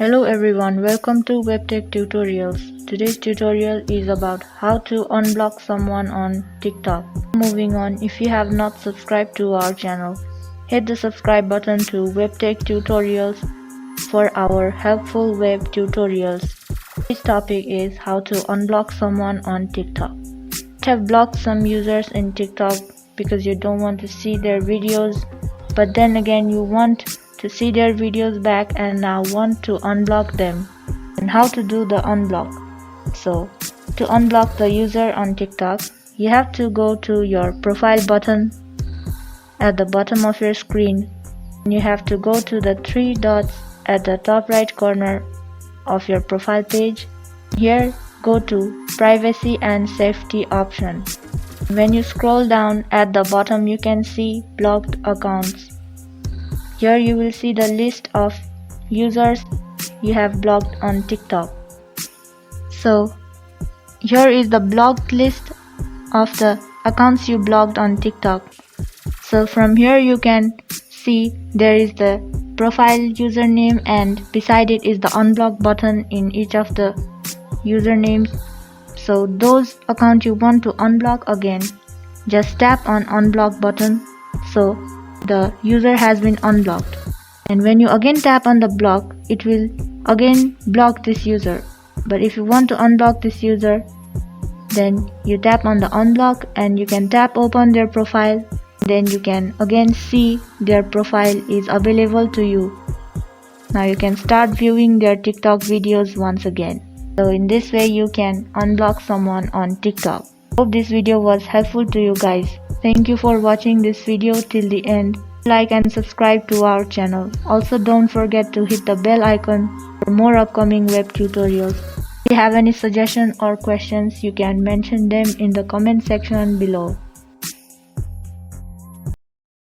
Hello everyone, welcome to WebTech Tutorials. Today's tutorial is about how to unblock someone on TikTok. Moving on, if you have not subscribed to our channel, hit the subscribe button to WebTech Tutorials for our helpful web tutorials. This topic is how to unblock someone on TikTok. You have blocked some users in TikTok because you don't want to see their videos, but then again you want to see their videos back and now want to unblock them. And how to do the unblock? So, to unblock the user on TikTok, you have to go to your profile button at the bottom of your screen. And you have to go to the three dots at the top right corner of your profile page. Here, go to Privacy and Safety option. When you scroll down at the bottom, you can see blocked accounts. Here you will see the list of users you have blocked on TikTok. So here is the blocked list of the accounts you blocked on TikTok. So from here you can see there is the profile username and beside it is the unblock button in each of the usernames. So those accounts you want to unblock again, just tap on unblock button. So the user has been unblocked, and when you again tap on the block, it will again block this user. But if you want to unblock this user, then you tap on the unblock and you can tap open their profile. Then you can again see their profile is available to you. Now you can start viewing their TikTok videos once again. So in this way you can unblock someone on TikTok. Hope this video was helpful to you guys. Thank you for watching this video till the end. Like and subscribe to our channel. Also don't forget to hit the bell icon for more upcoming web tutorials. If you have any suggestions or questions, you can mention them in the comment section below.